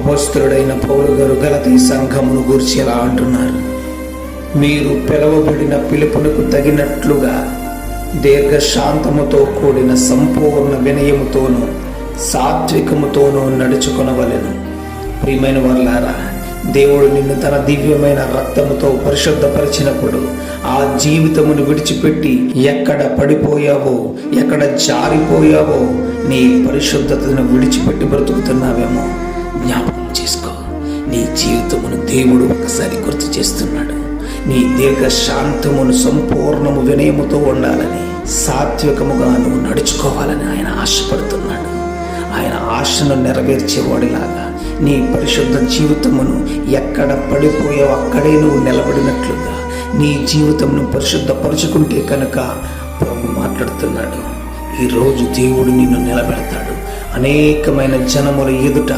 అపోస్తలుడైన పౌలు గారు గలతీ సంఘమును గూర్చి ఇలా అంటున్నారు: మీరు పిలువబడిన పిలుపునకు తగినట్లుగా దీర్ఘశాంతముతో కూడిన సంపూర్ణ వినయముతోనూ సాత్వికముతోనూ నడుచుకొనవలెను. ప్రియమైన వారలారా, దేవుడు నిన్ను తన దివ్యమైన రక్తముతో పరిశుద్ధపరిచినప్పుడు ఆ జీవితమును విడిచిపెట్టి ఎక్కడ పడిపోయావో, ఎక్కడ జారిపోయావో, నీ పరిశుద్ధతను విడిచిపెట్టి బ్రతుకుతున్నావేమో జ్ఞాపకం చేసుకో. నీ జీవితమును దేవుడు ఒకసారి గుర్తు చేస్తున్నాడు. నీ దీర్ఘశాంతమును సంపూర్ణము వినయముతో ఉండాలని, సాత్వికముగా నువ్వు నడుచుకోవాలని ఆయన ఆశపడుతున్నాడు. ఆయన ఆశను నెరవేర్చేవాడిలాగా నీ పరిశుద్ధ జీవితమును ఎక్కడ పడిపోయావు అక్కడే నువ్వు నిలబడినట్లుగా నీ జీవితమును పరిశుద్ధపరుచుకుంటే కనుక ప్రభు మాట్లాడుతున్నాడు, ఈరోజు దేవుడు నిన్ను నిలబెడతాడు. అనేకమైన జనముల ఎదుట